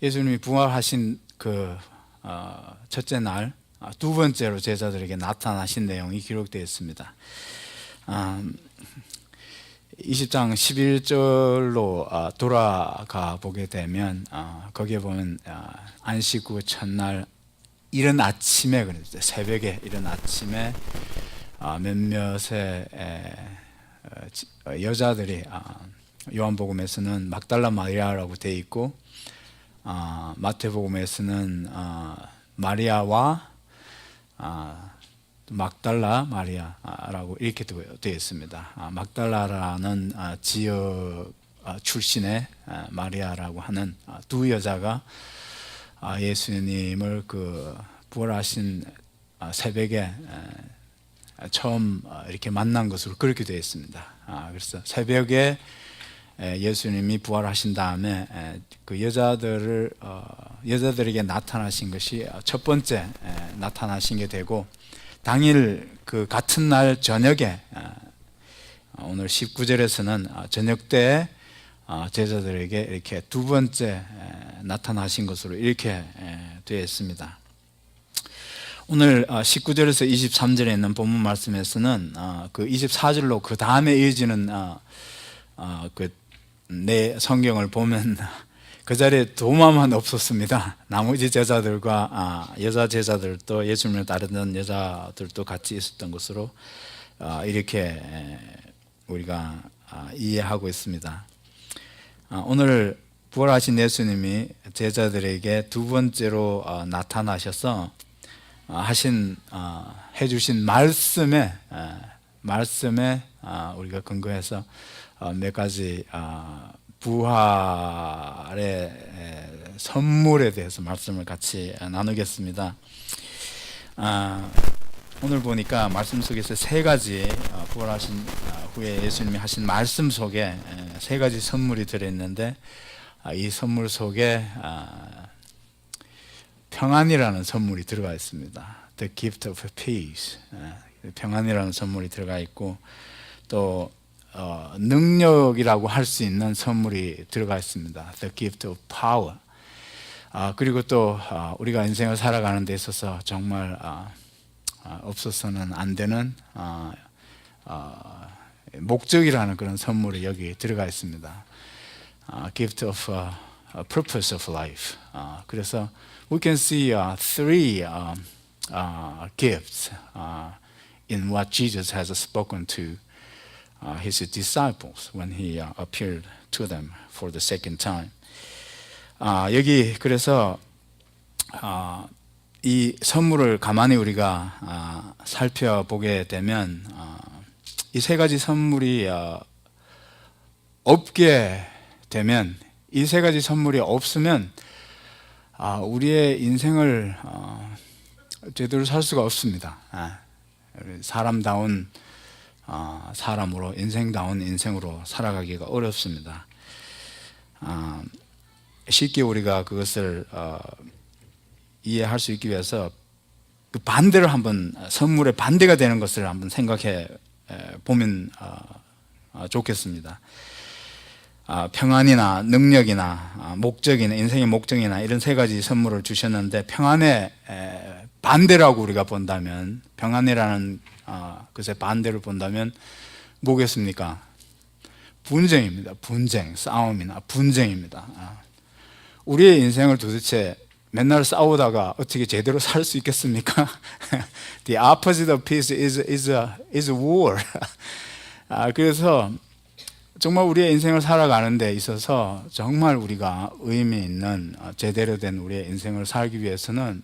예수님이 부활하신 그 첫째 날 두 번째로 제자들에게 나타나신 내용이 기록되어 있습니다. 20장 11절로 돌아가 보게 되면 거기에 보면 안식 후 첫날 이른 아침에, 새벽에 이른 아침에 몇몇의 여자들이, 요한복음에서는 막달라 마리아라고 되어 있고 마태복음에서는 마리아와 막달라 마리아라고 이렇게 되어 있습니다. 막달라라는 지역 출신의 마리아라고 하는 두 여자가 예수님을 그 부활하신 새벽에 처음 이렇게 만난 것으로 그렇게 되어 있습니다. 그래서 새벽에 예수님이 부활하신 다음에 그 여자들에게 나타나신 것이 첫 번째 나타나신 게 되고, 당일 그 같은 날 저녁에 오늘 19절에서는 저녁 때 제자들에게 이렇게 두 번째 나타나신 것으로 이렇게 되어 있습니다. 오늘 19절에서 23절에 있는 본문 말씀에서는 그 24절로 그 다음에 이어지는 내 성경을 보면 그 자리에 도마만 없었습니다. 나머지 제자들과 여자 제자들도, 예수님을 따르던 여자들도 같이 있었던 것으로 이렇게 우리가 이해하고 있습니다. 오늘 부활하신 예수님이 제자들에게 두 번째로 나타나셔서 해주신 말씀에 우리가 근거해서 몇 가지 부활의 선물에 대해서 말씀을 같이 나누겠습니다. 오늘 보니까 말씀 속에서 세 가지, 부활하신 후에 예수님이 하신 말씀 속에 세 가지 선물이 들어있는데, 이 선물 속에 평안이라는 선물이 들어가 있습니다. The gift of peace, 평안이라는 선물이 들어가 있고, 또 능력이라고 할 수 있는 선물이 들어가 있습니다. The gift of power. 그리고 또 우리가 인생을 살아가는 데 있어서 정말 없어서는 안 되는 목적이라는 그런 선물이 여기 들어가 있습니다. Gift of purpose of life. 그래서 we can see three gifts in what Jesus has spoken to his disciples when he appeared to them for the second time. 여기 그래서 이 선물을 가만히 우리가 살펴보게 되면 이 세 가지 선물이 없게 되면, 이 세 가지 선물이 없으면 우리의 인생을 제대로 살 수가 없습니다. 사람다운 사람으로, 인생다운 인생으로 살아가기가 어렵습니다. 쉽게 우리가 그것을 이해할 수 있기 위해서 그 반대를 한번, 선물의 반대가 되는 것을 한번 생각해 보면 좋겠습니다. 평안이나 능력이나 목적이나, 인생의 목적이나 이런 세 가지 선물을 주셨는데, 평안의 반대라고 우리가 본다면, 평안이라는 그것의 반대를 본다면 뭐겠습니까? 분쟁입니다. 분쟁, 싸움이나 분쟁입니다. 우리의 인생을 도대체 맨날 싸우다가 어떻게 제대로 살 수 있겠습니까? The opposite of peace is war. 그래서 정말 우리의 인생을 살아가는 데 있어서 정말 우리가 의미 있는 제대로 된 우리의 인생을 살기 위해서는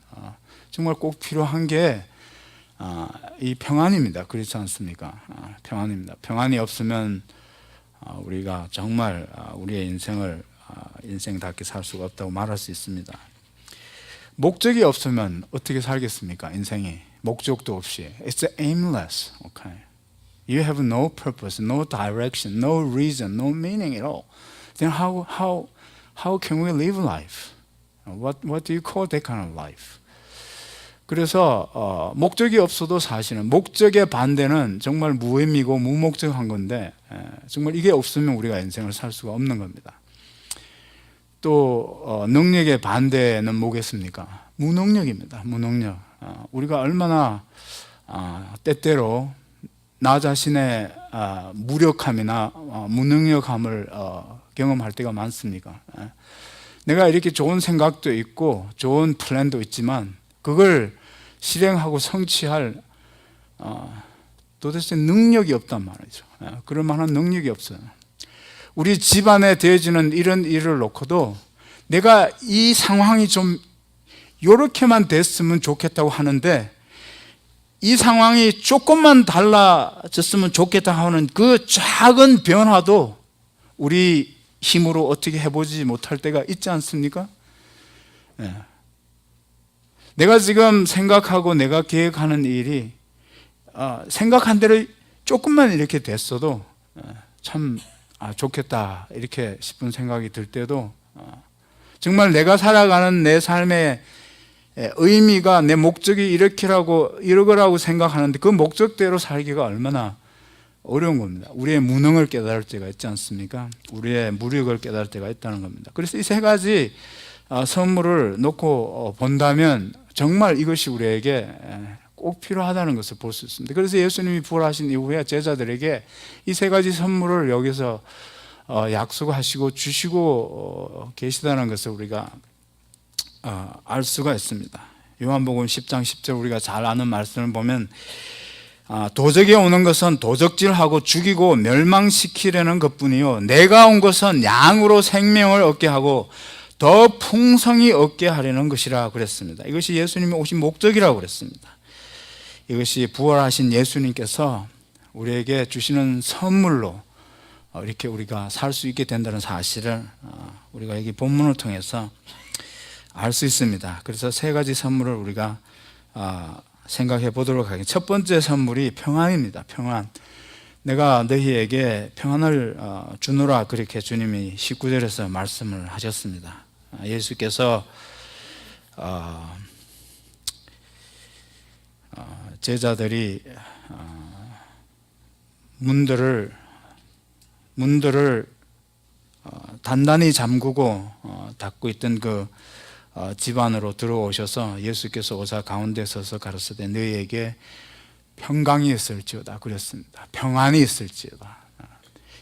정말 꼭 필요한 게 이 평안입니다. 그렇지 않습니까? 평안입니다. 평안이 없으면 우리가 정말 우리의 인생을 인생답게 살 수가 없다고 말할 수 있습니다. 목적이 없으면 어떻게 살겠습니까? 인생이 목적도 없이. It's aimless. Okay. You have no purpose, no direction, no reason, no meaning at all. Then how can we live life? What do you call that kind of life? 그래서 목적이 없어도 사실은, 목적의 반대는 정말 무의미고 무목적한 건데, 정말 이게 없으면 우리가 인생을 살 수가 없는 겁니다. 또 능력의 반대는 뭐겠습니까? 무능력입니다. 무능력. 우리가 얼마나 때때로 나 자신의 무력함이나 무능력함을 경험할 때가 많습니까? 내가 이렇게 좋은 생각도 있고 좋은 플랜도 있지만 그걸 실행하고 성취할 도대체 능력이 없단 말이죠. 그럴 만한 능력이 없어요. 우리 집안에 되어지는 이런 일을 놓고도 내가 이 상황이 좀 이렇게만 됐으면 좋겠다고 하는데 이 상황이 조금만 달라졌으면 좋겠다 하는 그 작은 변화도 우리 힘으로 어떻게 해보지 못할 때가 있지 않습니까? 내가 지금 생각하고 내가 계획하는 일이 생각한 대로 조금만 이렇게 됐어도 참 좋겠다 이렇게 싶은 생각이 들 때도 정말 내가 살아가는 내 삶의 의미가 내 목적이 이러거라고 생각하는데 그 목적대로 살기가 얼마나 어려운 겁니다. 우리의 무능을 깨달을 때가 있지 않습니까? 우리의 무력을 깨달을 때가 있다는 겁니다. 그래서 이 세 가지 선물을 놓고 본다면 정말 이것이 우리에게 꼭 필요하다는 것을 볼 수 있습니다. 그래서 예수님이 부활하신 이후에 제자들에게 이 세 가지 선물을 여기서 약속하시고 주시고 계시다는 것을 우리가 알 수가 있습니다. 요한복음 10장 10절 우리가 잘 아는 말씀을 보면 도적이 오는 것은 도적질하고 죽이고 멸망시키려는 것뿐이요 내가 온 것은 양으로 생명을 얻게 하고 더 풍성히 얻게 하려는 것이라 그랬습니다. 이것이 예수님이 오신 목적이라고 그랬습니다. 이것이 부활하신 예수님께서 우리에게 주시는 선물로 이렇게 우리가 살 수 있게 된다는 사실을 우리가 여기 본문을 통해서 알 수 있습니다. 그래서 세 가지 선물을 우리가 생각해 보도록 하겠습니다. 첫 번째 선물이 평안입니다. 평안. 내가 너희에게 평안을 주노라 그렇게 주님이 19절에서 말씀을 하셨습니다. 예수께서 제자들이 문들을 단단히 잠그고 닫고 있던 그 집 안으로 들어오셔서 예수께서 오사 가운데 서서 가르치되 너희에게 평강이 있을지어다 그랬습니다. 평안이 있을지어다.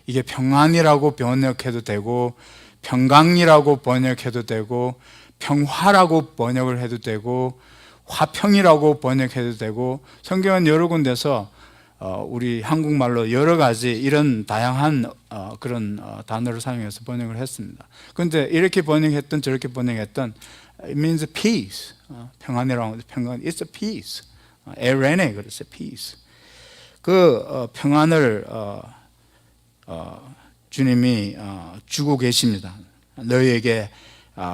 이게 평안이라고 번역해도 되고 평강이라고 번역해도 되고 평화라고 번역을 해도 되고 화평이라고 번역해도 되고 성경은 여러 군데서 우리 한국말로 여러 가지 이런 다양한 그런 단어를 사용해서 번역을 했습니다. 그런데 이렇게 번역했던 저렇게 번역했던 it means peace. 평안이라고 평안 it's a peace. 에레네 그래서 peace. 그 평안을 주님이 주고 계십니다. 너희에게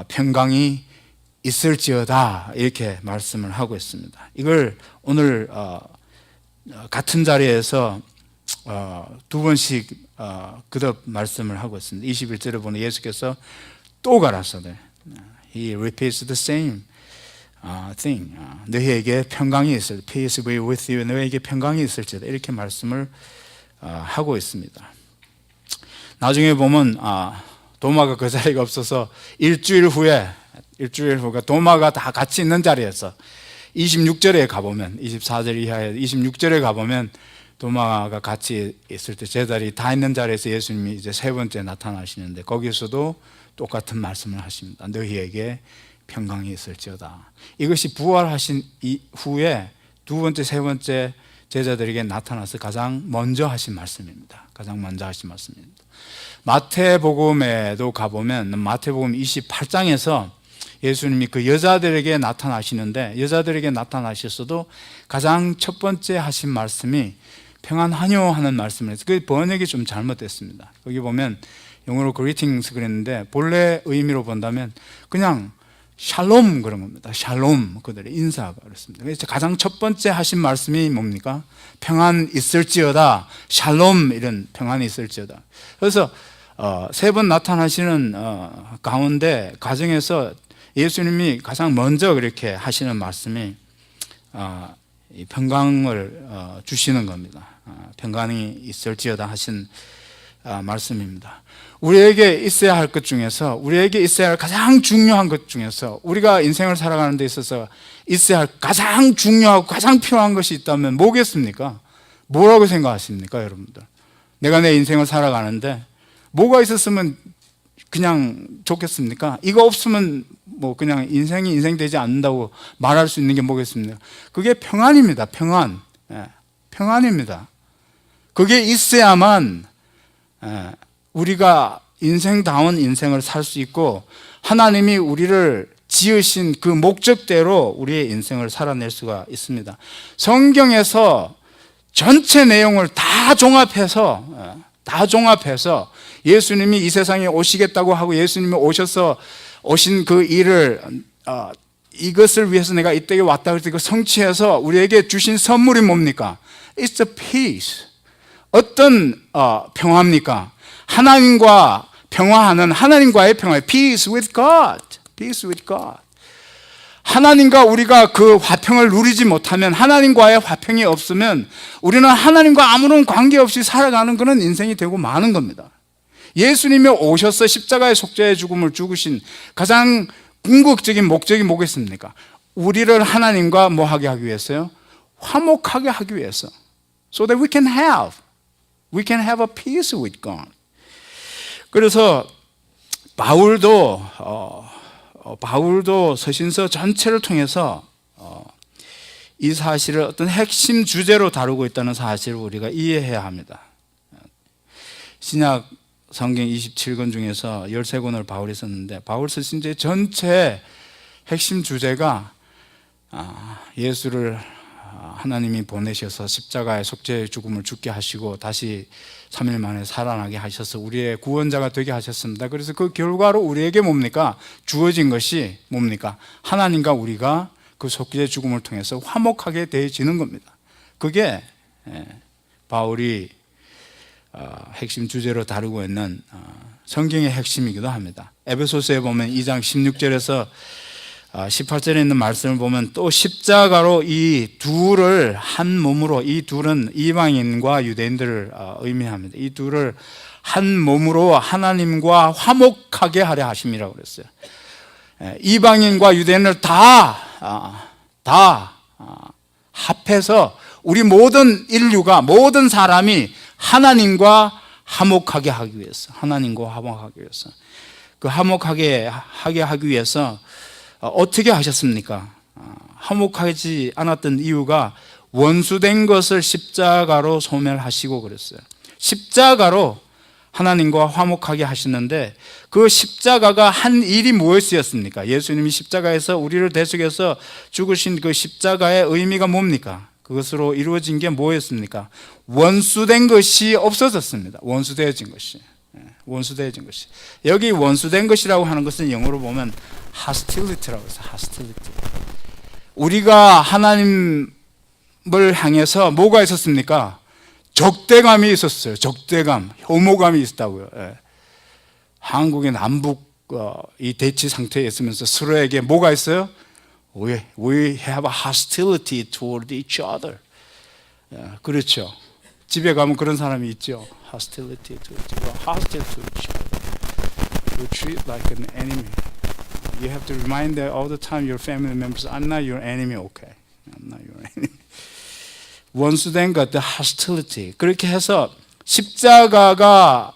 평강이 있을지어다 이렇게 말씀을 하고 있습니다. 이걸 오늘 같은 자리에서 두 번씩 그듭 말씀을 하고 있습니다. 21절에 보면 예수께서 또 가라사대 He repeats the same thing. 너희에게 평강이 있을 Peace be with you. 너희에게 평강이 있을지어다 이렇게 말씀을 하고 있습니다. 나중에 보면 도마가 그 자리가 없어서 일주일 후가 도마가 다 같이 있는 자리에서 26절에 가보면 24절 이하에 26절에 가보면 도마가 같이 있을 때 제자들이 다 있는 자리에서 예수님이 이제 세 번째 나타나시는데 거기서도 똑같은 말씀을 하십니다. 너희에게 평강이 있을지어다. 이것이 부활하신 이후에 두 번째 세 번째 제자들에게 나타나서 가장 먼저 하신 말씀입니다. 가장 먼저 하신 말씀입니다. 마태복음에도 가보면 마태복음 28장에서 예수님이 그 여자들에게 나타나시는데 여자들에게 나타나셨어도 가장 첫 번째 하신 말씀이 평안하뇨 하는 말씀을 해서 그 번역이 좀 잘못됐습니다. 거기 보면 영어로 greetings 그랬는데 본래 의미로 본다면 그냥 샬롬 그런 겁니다. 샬롬 그들의 인사가 그렇습니다. 그래서 가장 첫 번째 하신 말씀이 뭡니까? 평안 있을지어다. 샬롬 이런 평안이 있을지어다. 그래서 세 번 나타나시는 가운데 가정에서 예수님이 가장 먼저 그렇게 하시는 말씀이 평강을 주시는 겁니다. 평강이 있을지어다 하신 말씀입니다. 우리에게 있어야 할 것 중에서, 우리에게 있어야 할 가장 중요한 것 중에서, 우리가 인생을 살아가는 데 있어서 있어야 할 가장 중요하고 가장 필요한 것이 있다면 뭐겠습니까? 뭐라고 생각하십니까, 여러분들? 내가 내 인생을 살아가는데 뭐가 있었으면 그냥 좋겠습니까? 이거 없으면 뭐 그냥 인생이 인생 되지 않는다고 말할 수 있는 게 뭐겠습니까? 그게 평안입니다. 평안. 평안입니다. 그게 있어야만 우리가 인생다운 인생을 살 수 있고, 하나님이 우리를 지으신 그 목적대로 우리의 인생을 살아낼 수가 있습니다. 성경에서 전체 내용을 다 종합해서 예수님이 이 세상에 오시겠다고 하고 예수님이 오신 그 일을 이것을 위해서 내가 이 땅에 왔다 그래서 이거 성취해서 우리에게 주신 선물이 뭡니까? It's a peace. 어떤 평화입니까? 하나님과 평화하는, 하나님과의 평화, peace with God. peace with God. 하나님과 우리가 그 화평을 누리지 못하면, 하나님과의 화평이 없으면 우리는 하나님과 아무런 관계없이 살아가는 그런 인생이 되고 마는 겁니다. 예수님이 오셔서 십자가의 속죄의 죽음을 죽으신 가장 궁극적인 목적이 뭐겠습니까? 우리를 하나님과 뭐하게 하기 위해서요? 화목하게 하기 위해서. So that we can have a peace with God. 그래서 바울도 서신서 전체를 통해서 이 사실을 어떤 핵심 주제로 다루고 있다는 사실을 우리가 이해해야 합니다. 신약 성경 27권 중에서 13권을 바울이 썼는데, 바울 서신서의 전체 핵심 주제가 예수를 하나님이 보내셔서 십자가의 속죄의 죽음을 죽게 하시고 다시 3일 만에 살아나게 하셔서 우리의 구원자가 되게 하셨습니다. 그래서 그 결과로 우리에게 뭡니까? 주어진 것이 뭡니까? 하나님과 우리가 그 속죄의 죽음을 통해서 화목하게 되어지는 겁니다. 그게 바울이 핵심 주제로 다루고 있는 성경의 핵심이기도 합니다. 에베소서에 보면 2장 16절에서 18절에 있는 말씀을 보면, 또 십자가로 이 둘을 한 몸으로, 이 둘은 이방인과 유대인들을 의미합니다. 이 둘을 한 몸으로 하나님과 화목하게 하려 하심이라고 그랬어요. 이방인과 유대인을 다 합해서 우리 모든 인류가, 모든 사람이 하나님과 화목하게 하기 위해서, 하나님과 화목하기 위해서, 그 화목하게 하기 위해서 어떻게 하셨습니까? 화목하지 않았던 이유가 원수된 것을 십자가로 소멸하시고 그랬어요. 십자가로 하나님과 화목하게 하시는데, 그 십자가가 한 일이 무엇이었습니까? 예수님이 십자가에서 우리를 대속해서 죽으신 그 십자가의 의미가 뭡니까? 그것으로 이루어진 게 뭐였습니까? 원수된 것이 없어졌습니다. 원수되어진 것이. 여기 원수된 것이라고 하는 것은 영어로 보면 hostility라고 해서 hostility. 우리가 하나님을 향해서 뭐가 있었습니까? 적대감이 있었어요. 적대감, 혐오감이 있었다고요. 한국의 남북 이 대치 상태에 있으면서 서로에게 뭐가 있어요? We have a hostility toward each other. 그렇죠. 집에 가면 그런 사람이 있죠. Hostility to each other. Hostile to each other. You treat like an enemy. You have to remind them all the time, your family members, I'm not your enemy, okay? I'm not your enemy. 원수된 것, the hostility. 그렇게 해서 십자가가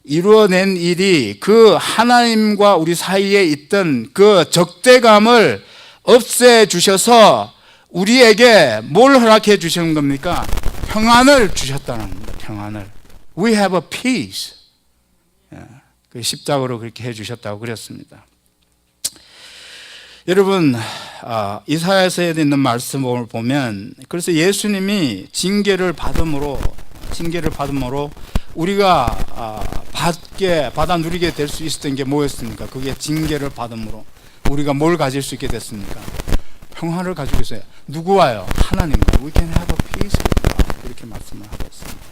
이루어낸 일이 그 하나님과 우리 사이에 있던 그 적대감을 없애주셔서 우리에게 뭘 허락해 주시는 겁니까? 평안을 주셨다는 겁니다. 평안을. We have a peace. 그 십자가로 그렇게 해주셨다고 그랬습니다. 여러분, 이사야서에 있는 말씀을 보면, 그래서 예수님이 징계를 받음으로 우리가 받아 누리게 될 수 있었던 게 뭐였습니까? 그게 징계를 받음으로 우리가 뭘 가질 수 있게 됐습니까? 평화를 가지고 있어요. 누구와요? 하나님과. We can have a peace with God. 그렇게 말씀을 하고 있습니다.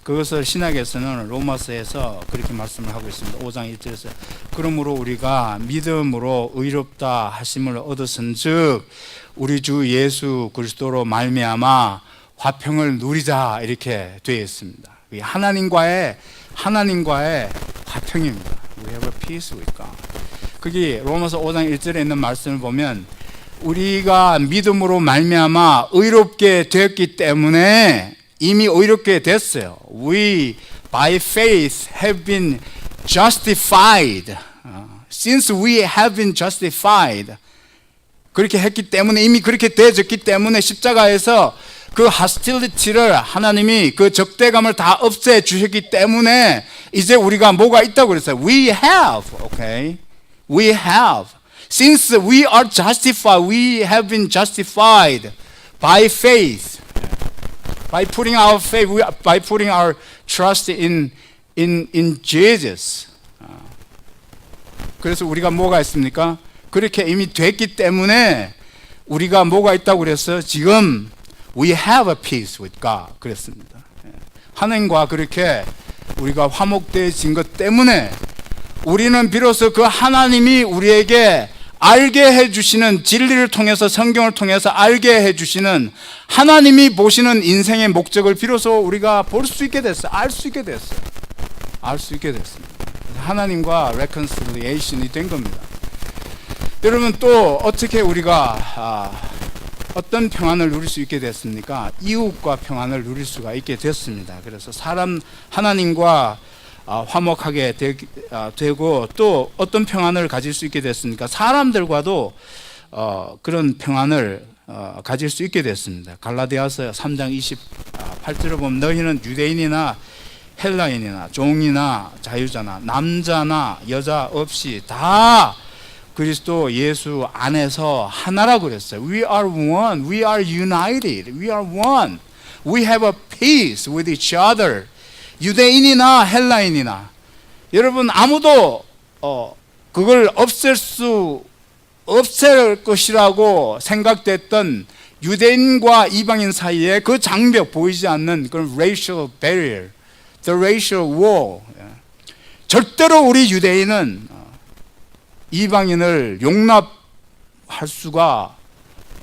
그것을 신약에서는 로마서에서 그렇게 말씀을 하고 있습니다. 5장 1절에서 그러므로 우리가 믿음으로 의롭다 하심을 얻었은즉 우리 주 예수 그리스도로 말미암아 화평을 누리자, 이렇게 되어 있습니다. 하나님과의 하나님과의 화평입니다. We have a peace with God. 거기 로마서 5장 1절에 있는 말씀을 보면 우리가 믿음으로 말미암아 의롭게 되었기 때문에 이미 의롭게 됐어요. We by faith have been justified. Since we have been justified. 그렇게 했기 때문에 이미 그렇게 되어졌기 때문에 십자가에서 그 hostility를 하나님이 그 적대감을 다 없애 주셨기 때문에 이제 우리가 뭐가 있다고 그랬어요. We have. Okay. We have. Since we are justified, we have been justified by faith. By putting our faith, by putting our trust in Jesus. 그래서 우리가 뭐가 있습니까? 그렇게 이미 됐기 때문에 우리가 뭐가 있다고 그랬어요? 지금 we have a peace with God 그랬습니다. 하나님과 그렇게 우리가 화목되어진 것 때문에 우리는 비로소 그 하나님이 우리에게 알게 해주시는 진리를 통해서 성경을 통해서 알게 해주시는 하나님이 보시는 인생의 목적을 비로소 우리가 볼 수 있게 됐어요. 알 수 있게 됐어요. 알 수 있게 됐습니다. 하나님과 reconciliation이 된 겁니다. 여러분 또 어떻게 우리가 어떤 평안을 누릴 수 있게 됐습니까? 이웃과 평안을 누릴 수가 있게 됐습니다. 그래서 하나님과 화목하게 되고 또 어떤 평안을 가질 수 있게 됐습니까? 사람들과도 그런 평안을 가질 수 있게 됐습니다. 갈라디아서 3장 28절을 보면 너희는 유대인이나 헬라인이나 종이나 자유자나 남자나 여자 없이 다 그리스도 예수 안에서 하나라고 그랬어요. We are one. We are united. We are one. We have a peace with each other. 유대인이나 헬라인이나 여러분 아무도 그걸 없앨 것이라고 생각됐던 유대인과 이방인 사이에 그 장벽 보이지 않는 그런 racial barrier, the racial wall. 절대로 우리 유대인은 이방인을 용납할 수가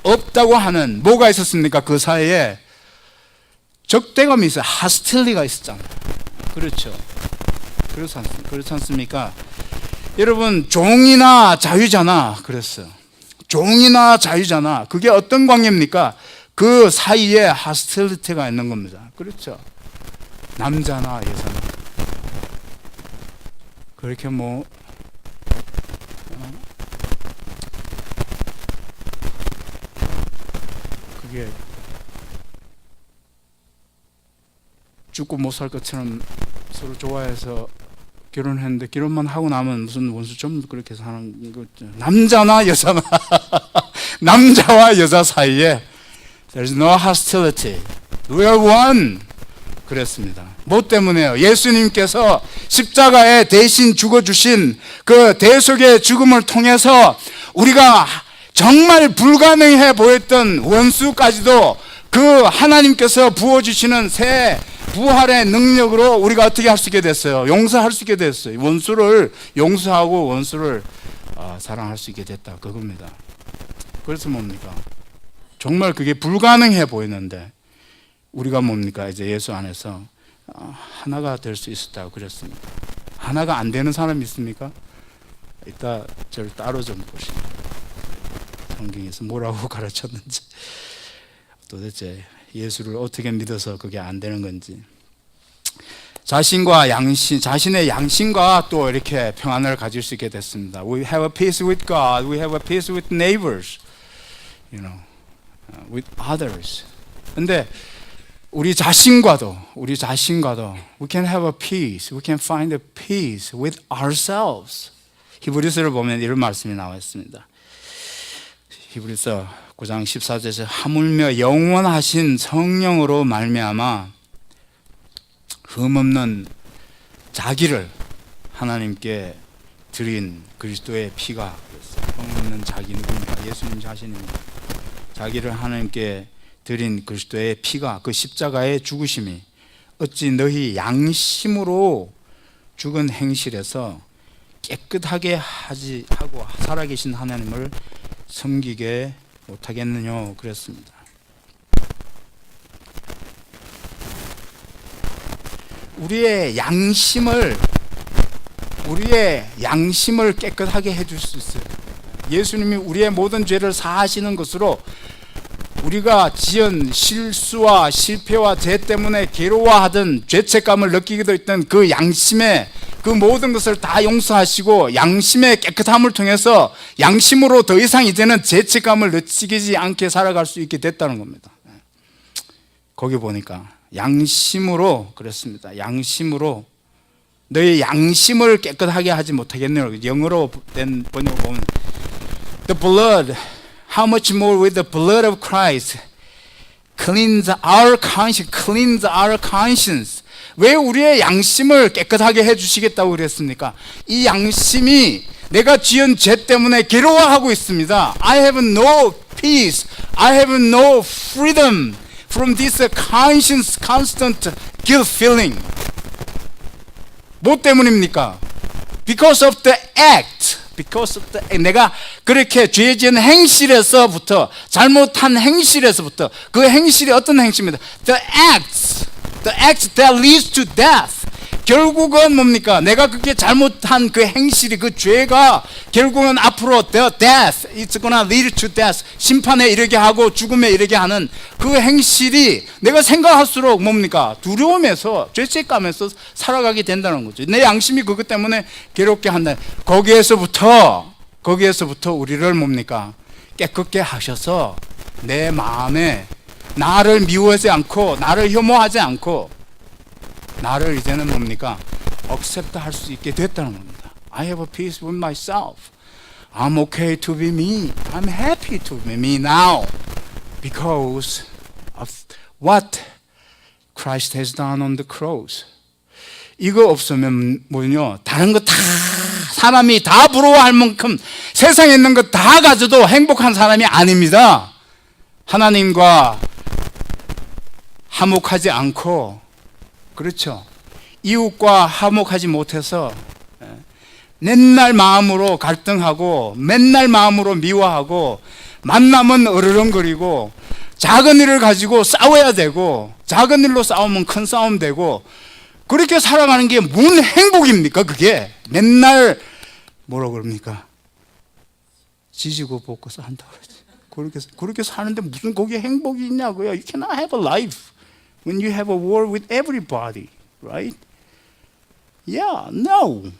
없다고 하는 뭐가 있었습니까? 그 사이에 적대감이 있어요. hostility가 있었잖아요. 그렇죠. 그렇지 않습니까? 여러분 종이나 자유자나 그랬어요. 종이나 자유자나 그게 어떤 관계입니까? 그 사이에 hostility가 있는 겁니다. 그렇죠. 남자나 여자나 그렇게 그게 죽고 못 살 것처럼 서로 좋아해서 결혼했는데 결혼만 하고 나면 무슨 원수 좀 그렇게 사는 거죠. 남자나 여자나 남자와 여자 사이에 There's no hostility. We are one. 그랬습니다. 뭐 때문에요? 예수님께서 십자가에 대신 죽어주신 그 대속의 죽음을 통해서 우리가 정말 불가능해 보였던 원수까지도 그 하나님께서 부어주시는 새 부활의 능력으로 우리가 어떻게 할 수 있게 됐어요? 용서할 수 있게 됐어요. 원수를 용서하고 원수를 사랑할 수 있게 됐다. 그겁니다. 그래서 뭡니까? 정말 그게 불가능해 보이는데 우리가 뭡니까? 이제 예수 안에서 하나가 될 수 있었다고 그랬습니다. 하나가 안 되는 사람이 있습니까? 이따 저를 따로 좀 보시면 성경에서 뭐라고 가르쳤는지 도대체 예수를 어떻게 믿어서 그게 안 되는 건지 자신의 양심과 또 이렇게 평안을 가질 수 있게 됐습니다. We have a peace with God. We have a peace with neighbors. With others. 근데 우리 자신과도 we can have a peace. We can find a peace with ourselves. 히브리서를 보면 이런 말씀이 나와 있습니다. 히브리서 9장 14절에서 하물며 영원하신 성령으로 말미암아 흠없는 자기를 하나님께 드린 그리스도의 피가 흠없는 자기 누구입니까? 예수님 자신입니다. 자기를 하나님께 드린 그리스도의 피가 그 십자가의 죽으심이 어찌 너희 양심으로 죽은 행실에서 깨끗하게 하고 살아계신 하나님을 섬기게 못하겠느냐 그랬습니다. 우리의 양심을 깨끗하게 해줄 수 있어요. 예수님이 우리의 모든 죄를 사하시는 것으로 우리가 지은 실수와 실패와 죄 때문에 괴로워하던 죄책감을 느끼기도 했던 그 양심의 그 모든 것을 다 용서하시고 양심의 깨끗함을 통해서 양심으로 더 이상 이제는 죄책감을 느끼지 않게 살아갈 수 있게 됐다는 겁니다. 거기 보니까 양심으로 그랬습니다. 양심으로 너의 양심을 깨끗하게 하지 못하겠네요. 영어로 된 번역을 보면 The blood, how much more with the blood of Christ cleanse our conscience. 왜 우리의 양심을 깨끗하게 해주시겠다고 그랬습니까? 이 양심이 내가 지은 죄 때문에 괴로워하고 있습니다. I have no peace. I have no freedom from this conscience, constant guilt feeling. 뭐 때문입니까? Because of the act. 내가 그렇게 죄 지은 행실에서부터, 잘못한 행실에서부터, 그 행실이 어떤 행실입니다? The acts that leads to death. 결국은 뭡니까? 내가 그렇게 잘못한 그 행실이, 그 죄가 결국은 앞으로 the death, it's gonna lead to death, 심판에 이르게 하고 죽음에 이르게 하는 그 행실이 내가 생각할수록 뭡니까? 두려움에서, 죄책감에서 살아가게 된다는 거죠. 내 양심이 그것 때문에 괴롭게 한다. 거기에서부터 우리를 뭡니까? 깨끗게 하셔서 내 마음에 나를 미워하지 않고, 나를 혐오하지 않고, 나를 이제는 뭡니까? accept 할 수 있게 됐다는 겁니다. I have a peace with myself. I'm okay to be me. I'm happy to be me now because of what Christ has done on the cross. 이거 없으면 뭐냐? 다른 거 다 사람이 다 부러워할 만큼 세상에 있는 거 다 가져도 행복한 사람이 아닙니다. 하나님과 화목하지 않고, 그렇죠, 이웃과 화목하지 못해서 맨날 마음으로 갈등하고 맨날 마음으로 미워하고 만나면 으르렁거리고 작은 일을 가지고 싸워야 되고 작은 일로 싸우면 큰 싸움 되고 그렇게 살아가는 게 뭔 행복입니까? 그게 맨날 뭐라고 그럽니까? 지지고 볶고 산다고 그러지. 그렇게 사는데 무슨 거기에 행복이 있냐고요. You cannot have a life when you have a war with everybody, right? Yeah, no.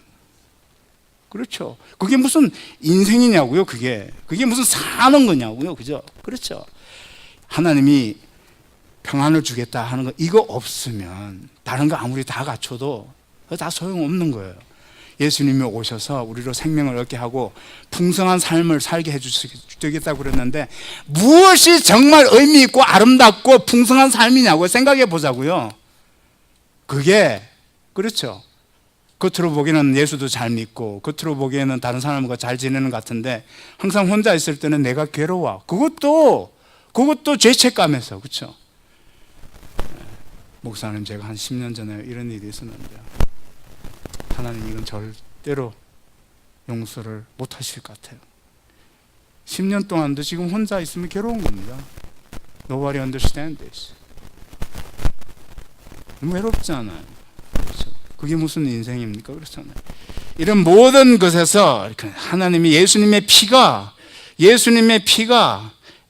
그렇죠. 그게 무슨 인생이냐고요, 그게 무슨 사는 거냐고요, 그죠? 그렇죠. 하나님이 평안을 주겠다 하는 거, 이거 없으면 다른 거 아무리 다 갖춰도 다 소용없는 거예요. 예수님이 오셔서 우리로 생명을 얻게 하고 풍성한 삶을 살게 해주시겠다고 그랬는데 무엇이 정말 의미 있고 아름답고 풍성한 삶이냐고 생각해 보자고요. 그게, 그렇죠, 겉으로 보기에는 예수도 잘 믿고 겉으로 보기에는 다른 사람과 잘 지내는 것 같은데 항상 혼자 있을 때는 내가 괴로워. 그것도 죄책감에서, 그렇죠? 목사님, 제가 한 10년 전에 이런 일이 있었는데요. 하나님 이건 절대로 용서를 못 하실 것 같아요. 10년 동안도 지금 혼자 있으면 괴로운 겁니다. Nobody understands this. 외롭잖아요. 그렇죠? 그게 무슨 인생입니까? 그렇잖아요. 이런 모든 것에서 하나님이 예수님의 피가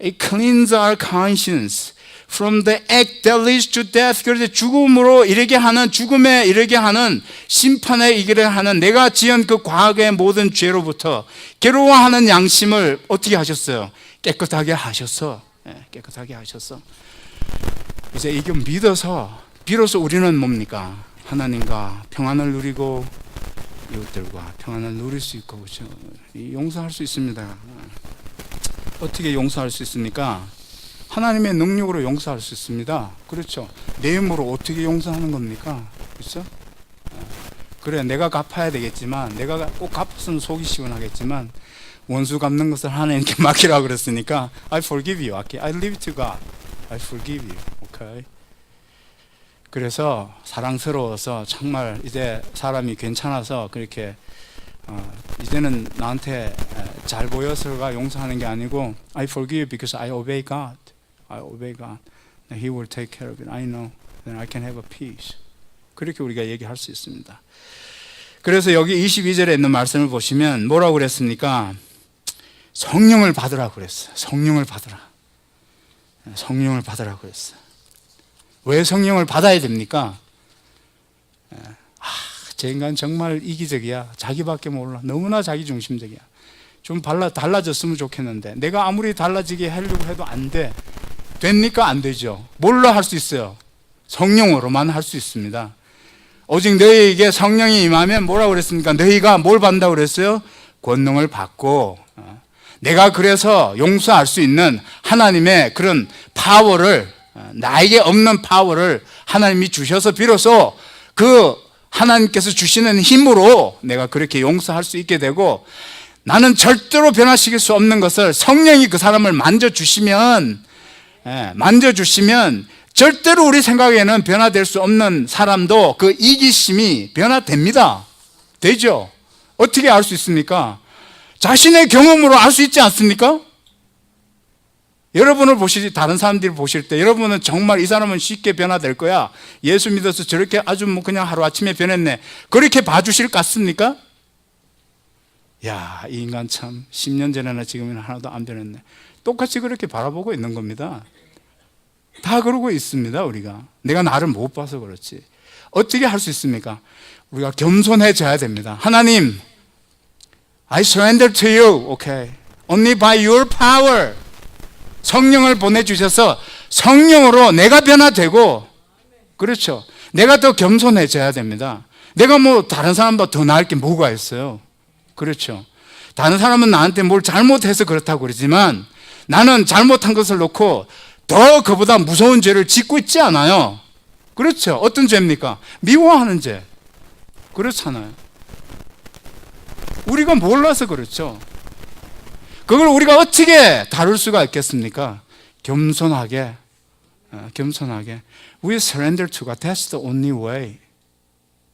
it cleans our conscience from the act that leads to death. 그래서 죽음으로 이르게 하는, 죽음에 이르게 하는, 심판에 이르게 하는 내가 지은 그 과거의 모든 죄로부터 괴로워하는 양심을 어떻게 하셨어요? 깨끗하게 하셔서, 깨끗하게 하셔서 이제 이거 믿어서 비로소 우리는 뭡니까? 하나님과 평안을 누리고 이웃들과 평안을 누릴 수 있고, 그렇죠? 용서할 수 있습니다. 어떻게 용서할 수 있습니까? 하나님의 능력으로 용서할 수 있습니다. 그렇죠? 내 힘으로 어떻게 용서하는 겁니까? 그렇죠? 그래, 내가 갚아야 되겠지만, 내가 꼭 갚았으면 속이 시원하겠지만 원수 갚는 것을 하나님께 맡기라고 그랬으니까 I forgive you. I leave it to God. I forgive you. Okay? 그래서 사랑스러워서 정말 이제 사람이 괜찮아서 그렇게 이제는 나한테 잘 보여서가 용서하는 게 아니고 I forgive because I obey God. I obey God. He will take care of it. I know. Then I can have a peace. 그렇게 우리가 얘기할 수 있습니다. 그래서 여기 22절에 있는 말씀을 보시면 뭐라고 그랬습니까? 성령을 받으라고 그랬어요. 성령을 받으라. 성령을 받으라고 그랬어요. 왜 성령을 받아야 됩니까? 저 인간 정말 이기적이야. 자기밖에 몰라. 너무나 자기중심적이야. 좀 달라졌으면 좋겠는데 내가 아무리 달라지게 하려고 해도 안 돼. 됩니까? 안 되죠. 뭘로 할 수 있어요? 성령으로만 할 수 있습니다. 오직 너희에게 성령이 임하면 뭐라고 그랬습니까? 너희가 뭘 받는다고 그랬어요? 권능을 받고 내가 그래서 용서할 수 있는 하나님의 그런 파워를, 나에게 없는 파워를 하나님이 주셔서 비로소 그 하나님께서 주시는 힘으로 내가 그렇게 용서할 수 있게 되고, 나는 절대로 변화시킬 수 없는 것을 성령이 그 사람을 만져주시면 절대로 우리 생각에는 변화될 수 없는 사람도 그 이기심이 변화됩니다. 되죠? 어떻게 알 수 있습니까? 자신의 경험으로 알 수 있지 않습니까? 여러분을 다른 사람들이 보실 때 여러분은 정말 이 사람은 쉽게 변화될 거야. 예수 믿어서 저렇게 아주 그냥 하루아침에 변했네. 그렇게 봐주실 것 같습니까? 야, 이 인간 참 10년 전에나 지금은 하나도 안 변했네. 똑같이 그렇게 바라보고 있는 겁니다. 다 그러고 있습니다. 우리가 내가 나를 못 봐서 그렇지. 어떻게 할 수 있습니까? 우리가 겸손해져야 됩니다. 하나님, I surrender to you. Okay. Only by your power. 성령을 보내주셔서 성령으로 내가 변화되고, 그렇죠. 내가 더 겸손해져야 됩니다. 내가 다른 사람보다 더 나을 게 뭐가 있어요? 그렇죠. 다른 사람은 나한테 뭘 잘못해서 그렇다고 그러지만 나는 잘못한 것을 놓고 더 그보다 무서운 죄를 짓고 있지 않아요. 그렇죠. 어떤 죄입니까? 미워하는 죄. 그렇잖아요. 우리가 몰라서 그렇죠. 그걸 우리가 어떻게 다룰 수가 있겠습니까? 겸손하게. We surrender to God. That's the only way.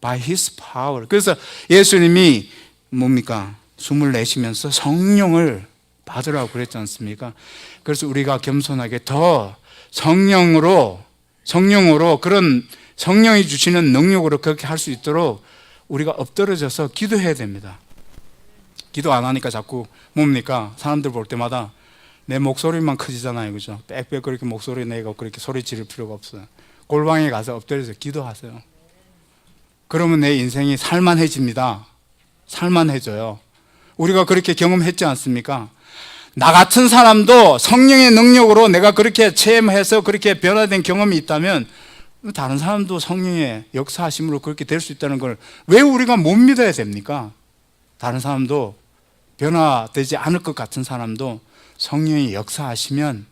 By His power. 그래서 예수님이 뭡니까? 숨을 내쉬면서 성령을 받으라고 그랬지 않습니까? 그래서 우리가 겸손하게 더 성령으로 그런 성령이 주시는 능력으로 그렇게 할 수 있도록 우리가 엎드러져서 기도해야 됩니다. 기도 안 하니까 자꾸 뭡니까? 사람들 볼 때마다 내 목소리만 커지잖아요. 그죠? 빽빽 그렇게 목소리 내고 그렇게 소리 지를 필요가 없어요. 골방에 가서 엎드려서 기도하세요. 그러면 내 인생이 살만해집니다. 살만해져요. 우리가 그렇게 경험했지 않습니까? 나 같은 사람도 성령의 능력으로 내가 그렇게 체험해서 그렇게 변화된 경험이 있다면 다른 사람도 성령의 역사하심으로 그렇게 될 수 있다는 걸 왜 우리가 못 믿어야 됩니까? 다른 사람도 변화되지 않을 것 같은 사람도 성령이 역사하시면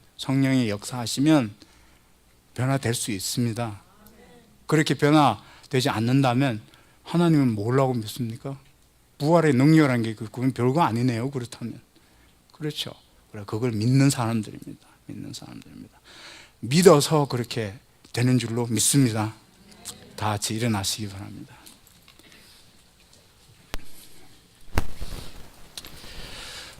변화될 수 있습니다. 그렇게 변화되지 않는다면 하나님은 뭐라고 믿습니까? 부활의 능력이라는 게 그건 별거 아니네요. 그렇다면. 그렇죠. 그걸 믿는 사람들입니다. 믿어서 그렇게 되는 줄로 믿습니다. 다 같이 일어나시기 바랍니다.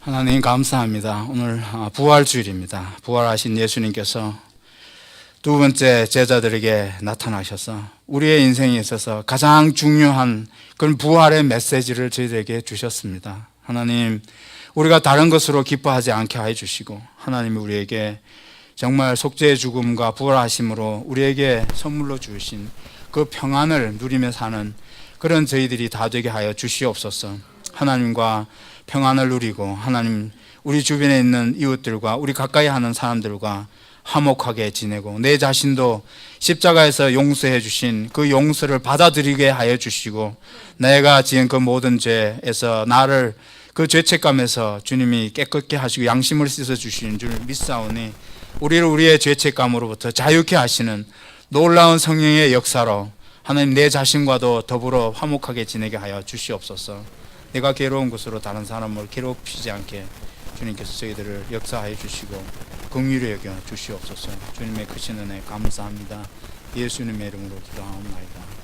하나님 감사합니다. 오늘 부활주일입니다. 부활하신 예수님께서 두 번째 제자들에게 나타나셔서 우리의 인생에 있어서 가장 중요한 그런 부활의 메시지를 저희들에게 주셨습니다. 하나님, 우리가 다른 것으로 기뻐하지 않게 하여 주시고, 하나님이 우리에게 정말 속죄의 죽음과 부활하심으로 우리에게 선물로 주신 그 평안을 누리며 사는 그런 저희들이 다 되게 하여 주시옵소서. 하나님과 평안을 누리고, 하나님 우리 주변에 있는 이웃들과 우리 가까이 하는 사람들과 화목하게 지내고, 내 자신도 십자가에서 용서해 주신 그 용서를 받아들이게 하여 주시고, 내가 지은 그 모든 죄에서 나를 그 죄책감에서 주님이 깨끗게 하시고 양심을 씻어 주시는 줄 믿사오니, 우리를 우리의 죄책감으로부터 자유케 하시는 놀라운 성령의 역사로 하나님 내 자신과도 더불어 화목하게 지내게 하여 주시옵소서. 내가 괴로운 것으로 다른 사람을 괴롭히지 않게 주님께서 저희들을 역사하여 주시고 긍휼히 여겨 주시옵소서. 주님의 크신 은혜 감사합니다. 예수님의 이름으로 기도하옵나이다.